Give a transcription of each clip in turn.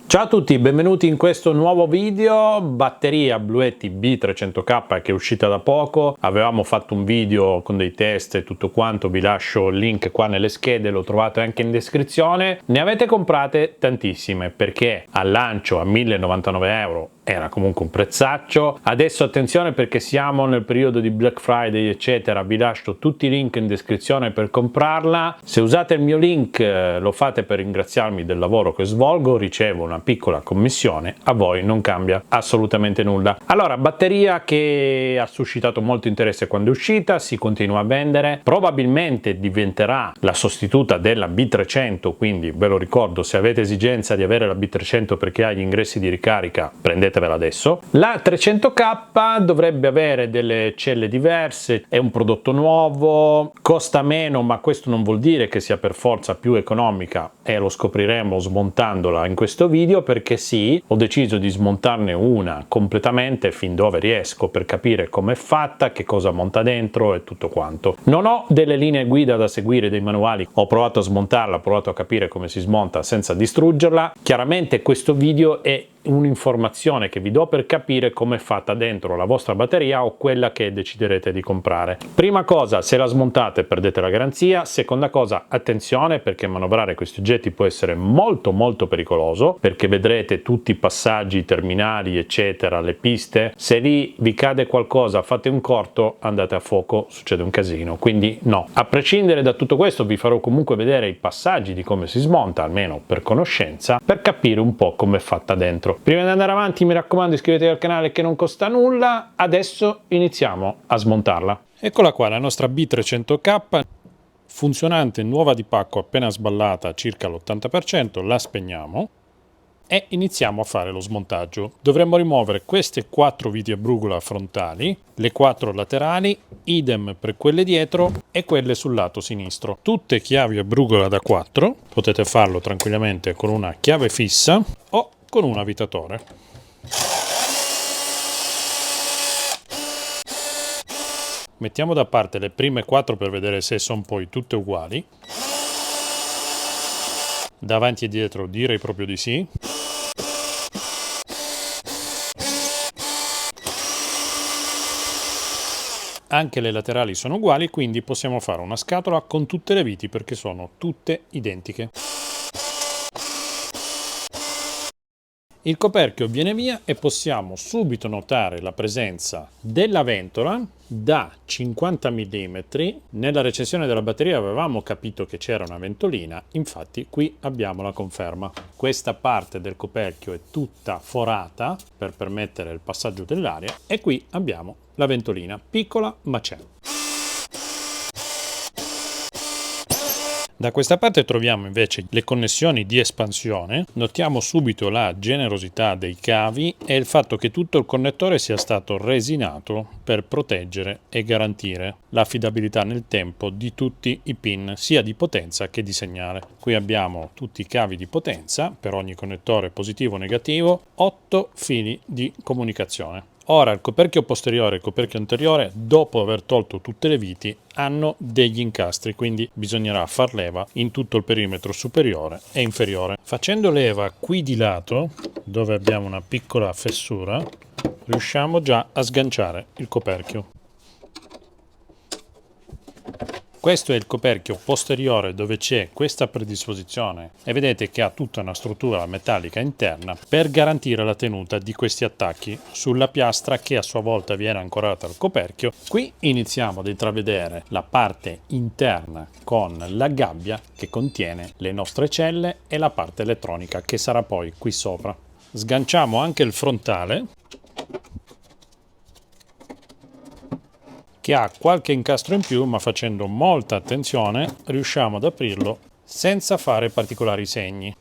Ciao a tutti, benvenuti in questo nuovo video. Batteria Bluetti B300K che è uscita da poco. Avevamo fatto un video con dei test e tutto quanto, vi lascio il link qua nelle schede, lo trovate anche in descrizione. Ne avete comprate tantissime perché al lancio a 1099 euro era comunque un prezzaccio. Adesso attenzione perché siamo nel periodo di Black Friday eccetera, vi lascio tutti i link in descrizione per comprarla. Se usate il mio link lo fate per ringraziarmi del lavoro che svolgo, ricevo una piccola commissione, a voi non cambia assolutamente nulla. Allora, batteria che ha suscitato molto interesse quando è uscita, si continua a vendere, probabilmente diventerà la sostituta della B300, quindi ve lo ricordo, se avete esigenza di avere la B300 perché ha gli ingressi di ricarica, prendetevela adesso. La 300K dovrebbe avere delle celle diverse, è un prodotto nuovo, costa meno, ma questo non vuol dire che sia per forza più economica e lo scopriremo smontandola in questo video, perché sì, ho deciso di smontarne una completamente fin dove riesco per capire com'è fatta, che cosa monta dentro e tutto quanto. Non ho delle linee guida da seguire, dei manuali, ho provato a smontarla, ho provato a capire come si smonta senza distruggerla. Chiaramente questo video è un'informazione che vi do per capire come è fatta dentro la vostra batteria o quella che deciderete di comprare. Prima cosa, se la smontate perdete la garanzia. Seconda cosa, attenzione perché manovrare questi oggetti può essere molto pericoloso, perché vedrete tutti i passaggi, i terminali eccetera, le piste, se lì vi cade qualcosa, fate un corto, andate a fuoco, succede un casino, quindi no. A prescindere da tutto questo vi farò comunque vedere i passaggi di come si smonta, almeno per conoscenza, per capire un po' come è fatta dentro. Prima di andare avanti mi raccomando iscrivetevi al canale che non costa nulla. Adesso iniziamo a smontarla. Eccola qua la nostra B300K funzionante, nuova di pacco, appena sballata circa l'80%, la spegniamo e iniziamo a fare lo smontaggio. Dovremmo rimuovere queste 4 viti a brugola frontali, le 4 laterali, idem per quelle dietro e quelle sul lato sinistro. Tutte chiavi a brugola da 4, potete farlo tranquillamente con una chiave fissa o con un avvitatore. Mettiamo da parte le prime 4 per vedere se sono poi tutte uguali. Davanti e dietro direi proprio di sì. Anche le laterali sono uguali, quindi possiamo fare una scatola con tutte le viti perché sono tutte identiche. Il coperchio viene via e possiamo subito notare la presenza della ventola da 50 mm. Nella recensione della batteria avevamo capito che c'era una ventolina, infatti qui abbiamo la conferma. Questa parte del coperchio è tutta forata per permettere il passaggio dell'aria e qui abbiamo la ventolina, piccola ma c'è. Da questa parte troviamo invece le connessioni di espansione. Notiamo subito la generosità dei cavi e il fatto che tutto il connettore sia stato resinato per proteggere e garantire l'affidabilità nel tempo di tutti i pin, sia di potenza che di segnale. Qui abbiamo tutti i cavi di potenza per ogni connettore positivo o negativo, 8 fili di comunicazione. Ora il coperchio posteriore e il coperchio anteriore, dopo aver tolto tutte le viti, hanno degli incastri, quindi bisognerà far leva in tutto il perimetro superiore e inferiore. Facendo leva qui di lato, dove abbiamo una piccola fessura, riusciamo già a sganciare il coperchio. Questo è il coperchio posteriore dove c'è questa predisposizione e vedete che ha tutta una struttura metallica interna per garantire la tenuta di questi attacchi sulla piastra che a sua volta viene ancorata al coperchio. Qui iniziamo ad intravedere la parte interna con la gabbia che contiene le nostre celle e la parte elettronica che sarà poi qui sopra. Sganciamo anche il frontale, che ha qualche incastro in più, ma facendo molta attenzione riusciamo ad aprirlo senza fare particolari segni.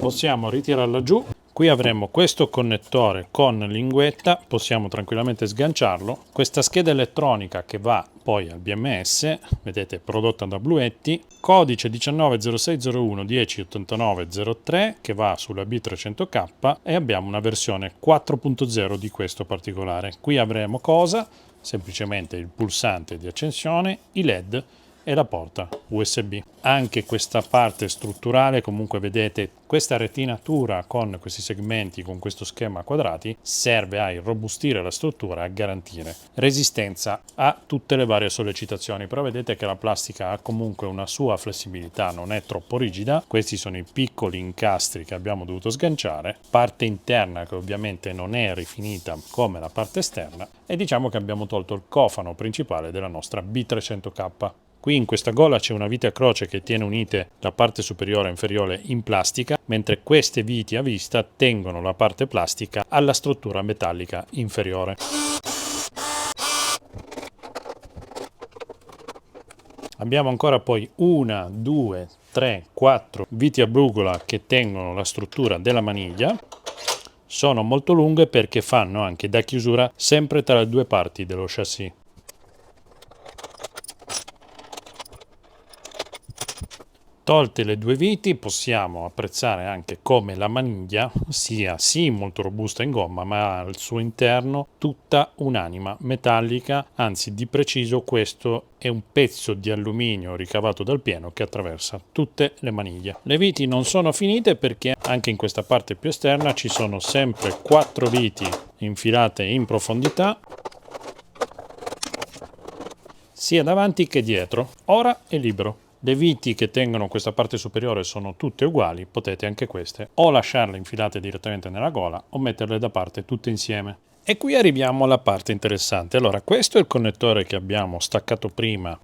Possiamo ritirarla giù. Qui avremo questo connettore con linguetta, possiamo tranquillamente sganciarlo. Questa scheda elettronica che va poi al BMS, vedete, prodotta da Bluetti, codice 190601 108903 che va sulla B300K e abbiamo una versione 4.0 di questo particolare. Qui avremo cosa? Semplicemente il pulsante di accensione, i LED e la porta USB. Anche questa parte strutturale, comunque vedete, questa retinatura con questi segmenti, con questo schema a quadrati, serve a irrobustire la struttura e a garantire resistenza a tutte le varie sollecitazioni. Però vedete che la plastica ha comunque una sua flessibilità, non è troppo rigida. Questi sono i piccoli incastri che abbiamo dovuto sganciare, parte interna che ovviamente non è rifinita come la parte esterna, e diciamo che abbiamo tolto il cofano principale della nostra B300K. Qui in questa gola c'è una vite a croce che tiene unite la parte superiore e inferiore in plastica, mentre queste viti a vista tengono la parte plastica alla struttura metallica inferiore. Abbiamo ancora poi 1, 2, 3, 4 viti a brugola che tengono la struttura della maniglia. Sono molto lunghe perché fanno anche da chiusura sempre tra le due parti dello chassis. Tolte le due viti, possiamo apprezzare anche come la maniglia sia sì molto robusta in gomma, ma al suo interno tutta un'anima metallica, anzi di preciso questo è un pezzo di alluminio ricavato dal pieno che attraversa tutte le maniglie. Le viti non sono finite perché anche in questa parte più esterna ci sono sempre 4 viti infilate in profondità, sia davanti che dietro. Ora è libero. Le viti che tengono questa parte superiore sono tutte uguali, potete anche queste o lasciarle infilate direttamente nella gola o metterle da parte tutte insieme. E qui arriviamo alla parte interessante. Allora, questo è il connettore che abbiamo staccato prima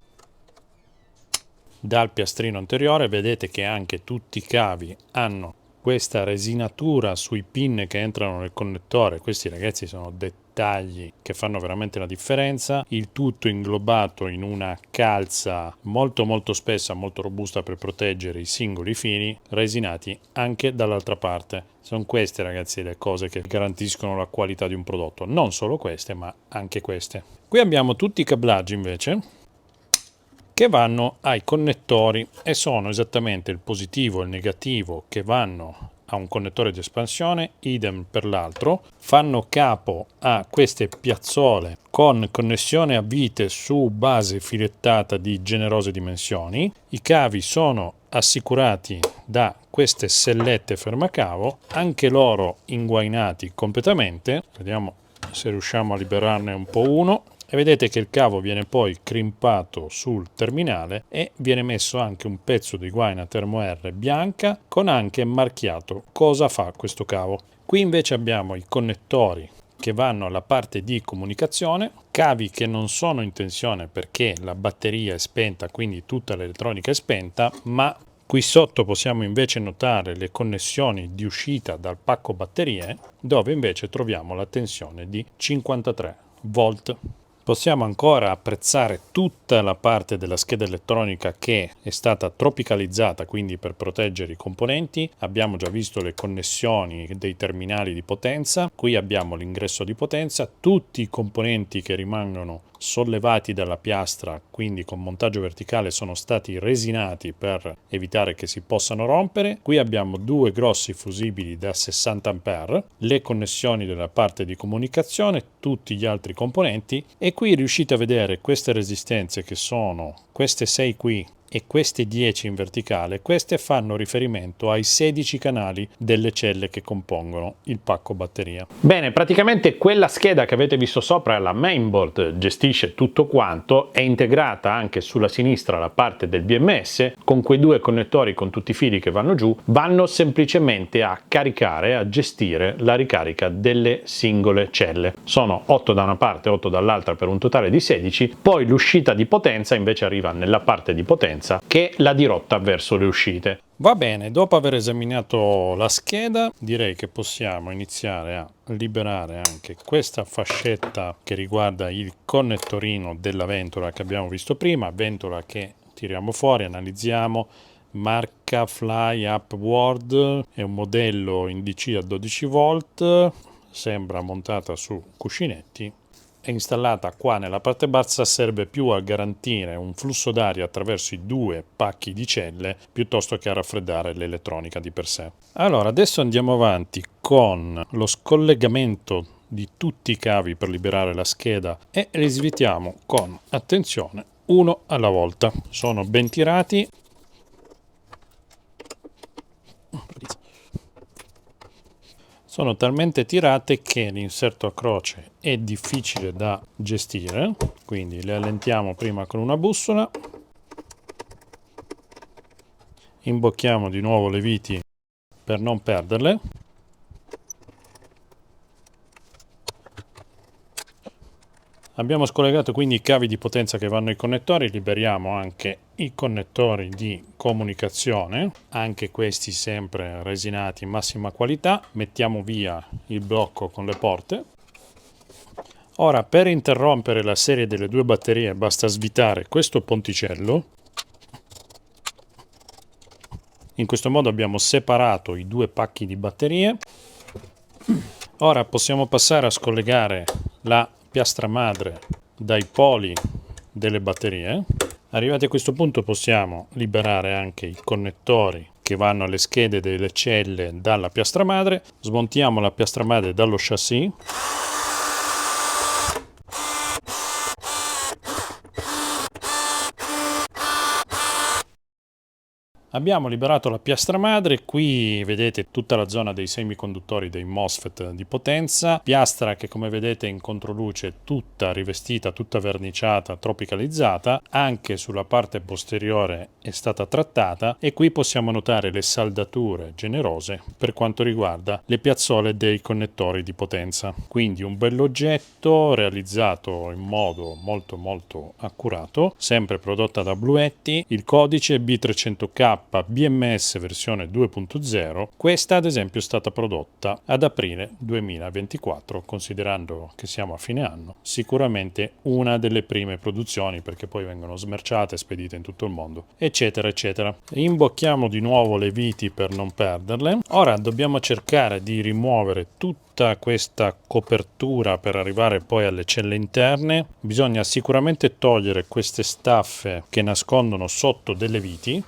dal piastrino anteriore. Vedete che anche tutti i cavi hanno questa resinatura sui pin che entrano nel connettore. Questi ragazzi sono dettagli che fanno veramente la differenza. Il tutto inglobato in una calza molto spessa, molto robusta per proteggere i singoli fili, resinati anche dall'altra parte. Sono queste, ragazzi, le cose che garantiscono la qualità di un prodotto. Non solo queste, ma anche queste. Qui abbiamo tutti i cablaggi invece che vanno ai connettori e sono esattamente il positivo e il negativo che vanno a un connettore di espansione, idem per l'altro, fanno capo a queste piazzole con connessione a vite su base filettata di generose dimensioni. I cavi sono assicurati da queste sellette fermacavo, anche loro inguainati completamente. Vediamo se riusciamo a liberarne un po' uno. E vedete che il cavo viene poi crimpato sul terminale e viene messo anche un pezzo di guaina Termo R bianca con anche marchiato cosa fa questo cavo. Qui invece abbiamo i connettori che vanno alla parte di comunicazione, cavi che non sono in tensione perché la batteria è spenta, quindi tutta l'elettronica è spenta, ma qui sotto possiamo invece notare le connessioni di uscita dal pacco batterie, dove invece troviamo la tensione di 53 volt. Possiamo ancora apprezzare tutta la parte della scheda elettronica che è stata tropicalizzata, quindi per proteggere i componenti. Abbiamo già visto le connessioni dei terminali di potenza, qui abbiamo l'ingresso di potenza, tutti i componenti che rimangono sollevati dalla piastra, quindi con montaggio verticale, sono stati resinati per evitare che si possano rompere. Qui abbiamo due grossi fusibili da 60 A, le connessioni della parte di comunicazione, tutti gli altri componenti, e qui riuscite a vedere queste resistenze che sono queste 6 qui e queste 10 in verticale. Queste fanno riferimento ai 16 canali delle celle che compongono il pacco batteria. Bene, praticamente quella scheda che avete visto sopra, la mainboard, gestisce tutto quanto, è integrata anche sulla sinistra la parte del BMS, con quei due connettori con tutti i fili che vanno giù, vanno semplicemente a caricare, a gestire la ricarica delle singole celle. Sono 8 da una parte, 8 dall'altra per un totale di 16, poi l'uscita di potenza invece arriva nella parte di potenza che la dirotta verso le uscite. Va bene, dopo aver esaminato la scheda direi che possiamo iniziare a liberare anche questa fascetta che riguarda il connettorino della ventola che abbiamo visto prima, ventola che tiriamo fuori, analizziamo, marca Fly Upward, è un modello in DC a 12 volt, sembra montata su cuscinetti. È installata qua nella parte bassa, serve più a garantire un flusso d'aria attraverso i due pacchi di celle piuttosto che a raffreddare l'elettronica di per sé. Allora, adesso andiamo avanti con lo scollegamento di tutti i cavi per liberare la scheda e li svitiamo con attenzione uno alla volta. Sono ben tirati. Sono talmente tirate che l'inserto a croce è difficile da gestire, quindi le allentiamo prima con una bussola, imbocchiamo di nuovo le viti per non perderle. Abbiamo scollegato quindi i cavi di potenza che vanno ai connettori, liberiamo anche i connettori di comunicazione, anche questi sempre resinati in massima qualità. Mettiamo via il blocco con le porte. Ora, per interrompere la serie delle due batterie basta svitare questo ponticello. In questo modo abbiamo separato i due pacchi di batterie. Ora possiamo passare a scollegare la piastra madre dai poli delle batterie. Arrivati a questo punto possiamo liberare anche i connettori che vanno alle schede delle celle dalla piastra madre. Smontiamo la piastra madre dallo chassis. Abbiamo liberato la piastra madre, qui vedete tutta la zona dei semiconduttori dei MOSFET di potenza, piastra che come vedete in controluce è tutta rivestita, tutta verniciata, tropicalizzata, anche sulla parte posteriore è stata trattata e qui possiamo notare le saldature generose per quanto riguarda le piazzole dei connettori di potenza. Quindi un bell'oggetto realizzato in modo molto accurato, sempre prodotta da Bluetti, il codice B300K BMS versione 2.0. Questa ad esempio è stata prodotta ad aprile 2024, considerando che siamo a fine anno, sicuramente una delle prime produzioni, perché poi vengono smerciate e spedite in tutto il mondo, eccetera eccetera. Imbocchiamo di nuovo le viti per non perderle. Ora dobbiamo cercare di rimuovere tutta questa copertura per arrivare poi alle celle interne. Bisogna sicuramente togliere queste staffe che nascondono sotto delle viti.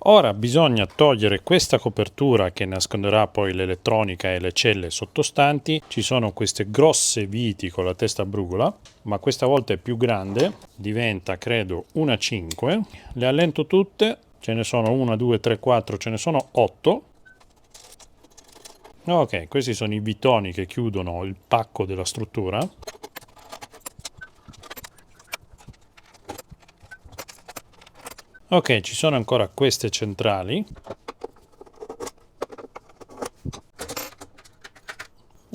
Ora bisogna togliere questa copertura che nasconderà poi l'elettronica e le celle sottostanti. Ci sono queste grosse viti con la testa a brugola, ma questa volta è più grande, diventa credo una 5. Le allento tutte, ce ne sono 1, 2, 3, 4, ce ne sono 8. Ok, questi sono i vitoni che chiudono il pacco della struttura. Ok, ci sono ancora queste centrali.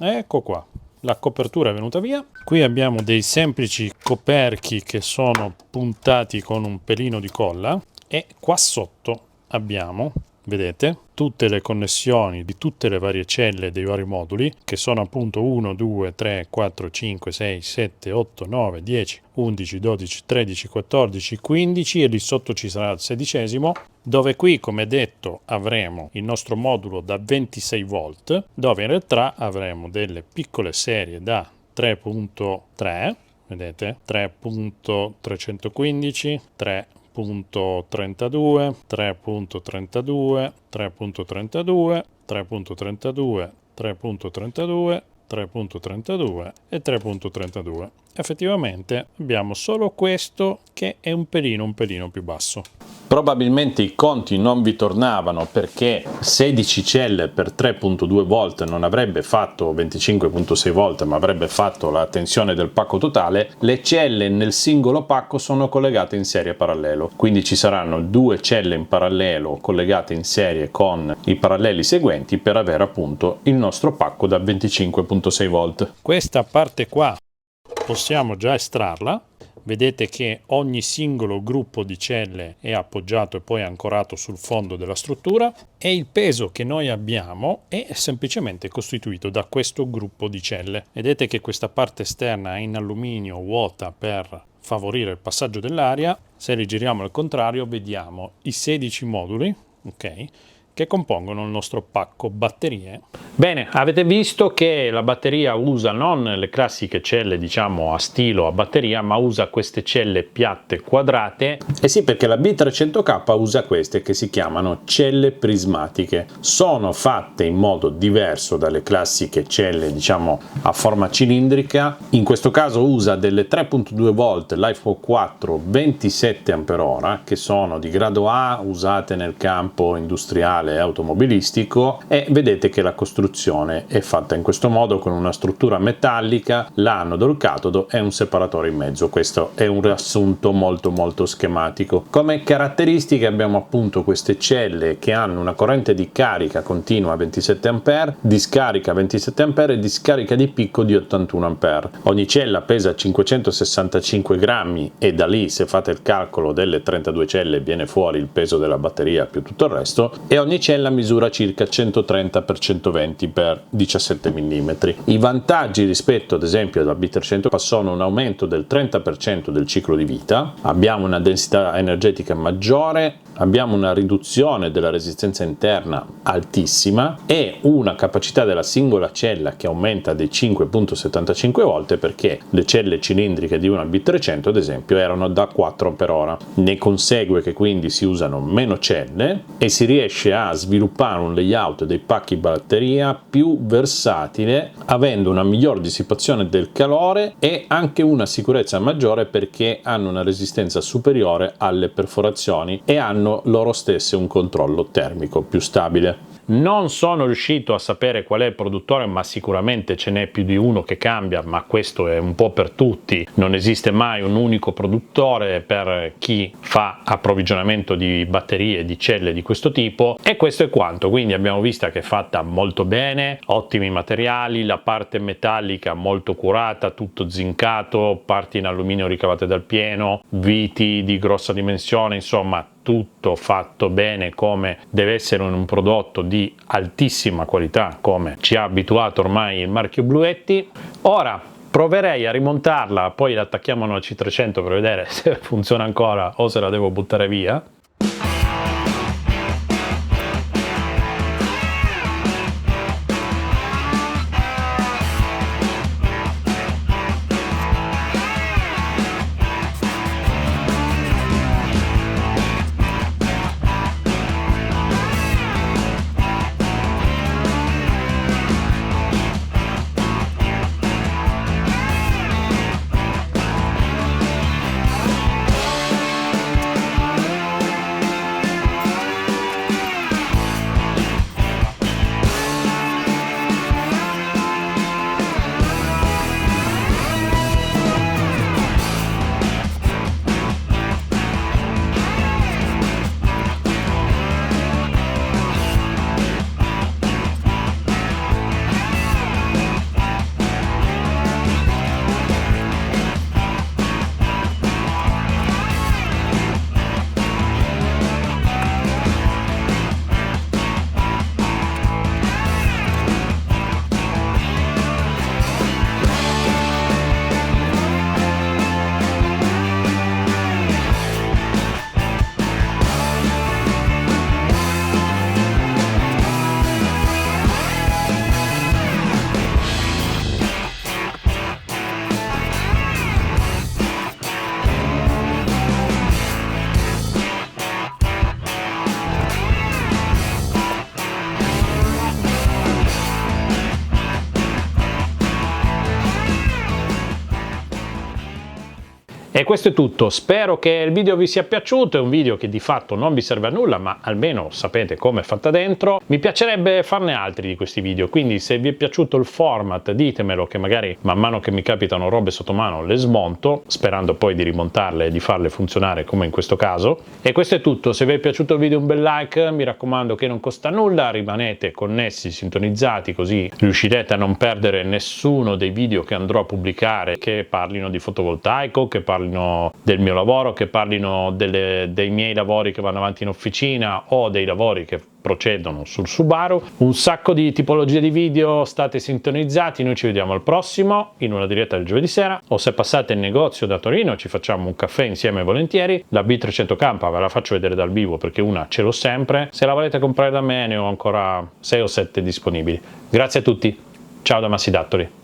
Ecco qua, la copertura è venuta via. Qui abbiamo dei semplici coperchi che sono puntati con un pelino di colla e qua sotto abbiamo, vedete, tutte le connessioni di tutte le varie celle dei vari moduli, che sono appunto 1, 2, 3, 4, 5, 6, 7, 8, 9, 10, 11, 12, 13, 14, 15 e lì sotto ci sarà il 16esimo, dove qui, come detto, avremo il nostro modulo da 26 volt, dove in realtà avremo delle piccole serie da 3.3, vedete, 3.315, 3.32, 3.32, 3.32, 3.32, 3.32, 3.32 e 3.32. Effettivamente abbiamo solo questo che è un pelino più basso. Probabilmente i conti non vi tornavano perché 16 celle per 3.2 volt non avrebbe fatto 25.6 volt ma avrebbe fatto la tensione del pacco totale. Le celle nel singolo pacco sono collegate in serie parallelo, quindi ci saranno due celle in parallelo collegate in serie con i paralleli seguenti per avere appunto il nostro pacco da 25.6 volt. Questa parte qua possiamo già estrarla. Vedete che ogni singolo gruppo di celle è appoggiato e poi ancorato sul fondo della struttura e il peso che noi abbiamo è semplicemente costituito da questo gruppo di celle. Vedete che questa parte esterna è in alluminio vuota per favorire il passaggio dell'aria. Se li giriamo al contrario vediamo i 16 moduli, ok, che compongono il nostro pacco batterie. Bene, avete visto che la batteria usa non le classiche celle diciamo a stilo a batteria, ma usa queste celle piatte quadrate. Eh sì, perché la B300K usa queste che si chiamano celle prismatiche. Sono fatte in modo diverso dalle classiche celle diciamo a forma cilindrica. In questo caso usa delle 3.2 volt LiFePO 4 27 Ah che sono di grado A, usate nel campo industriale e automobilistico, e vedete che la costruzione è fatta in questo modo con una struttura metallica, l'anodo, il catodo e un separatore in mezzo. Questo è un riassunto molto schematico. Come caratteristiche abbiamo appunto queste celle che hanno una corrente di carica continua a 27 A, di scarica 27 A e di scarica di picco di 81 A. Ogni cella pesa 565 grammi e da lì, se fate il calcolo delle 32 celle, viene fuori il peso della batteria più tutto il resto, e ogni cella misura circa 130 x 120 x 17 mm. I vantaggi rispetto ad esempio alla B300 sono un aumento del 30% del ciclo di vita, abbiamo una densità energetica maggiore, abbiamo una riduzione della resistenza interna altissima e una capacità della singola cella che aumenta di 5.75 volte, perché le celle cilindriche di una B300 ad esempio erano da 4 Ah. Ne consegue che quindi si usano meno celle e si riesce a sviluppare un layout dei pacchi batteria più versatile, avendo una miglior dissipazione del calore e anche una sicurezza maggiore, perché hanno una resistenza superiore alle perforazioni e hanno loro stesse un controllo termico più stabile. Non sono riuscito a sapere qual è il produttore, ma sicuramente ce n'è più di uno che cambia, ma questo è un po' per tutti, non esiste mai un unico produttore per chi fa approvvigionamento di batterie, di celle di questo tipo, e questo è quanto. Quindi abbiamo visto che è fatta molto bene, ottimi materiali, la parte metallica molto curata, tutto zincato, parti in alluminio ricavate dal pieno, viti di grossa dimensione, insomma tutto fatto bene come deve essere un prodotto di altissima qualità, come ci ha abituato ormai il marchio Bluetti. Ora proverei a rimontarla, poi l'attacchiamo alla C300 per vedere se funziona ancora o se la devo buttare via. E questo è tutto, spero che il video vi sia piaciuto. È un video che di fatto non vi serve a nulla, ma almeno sapete come è fatta dentro. Mi piacerebbe farne altri di questi video, quindi se vi è piaciuto il format ditemelo, che magari man mano che mi capitano robe sotto mano le smonto, sperando poi di rimontarle e di farle funzionare come in questo caso. E questo è tutto, se vi è piaciuto il video un bel like, mi raccomando che non costa nulla, rimanete connessi, sintonizzati, così riuscirete a non perdere nessuno dei video che andrò a pubblicare che parlino di fotovoltaico, che parlino parlino del mio lavoro, che parlino dei miei lavori che vanno avanti in officina o dei lavori che procedono sul Subaru. Un sacco di tipologie di video, state sintonizzati, noi ci vediamo al prossimo in una diretta del giovedì sera, o se passate in negozio da Torino ci facciamo un caffè insieme volentieri. La B300K ve la faccio vedere dal vivo perché una ce l'ho sempre, se la volete comprare da me ne ho ancora 6 o 7 disponibili. Grazie a tutti, ciao da Massi Dattori.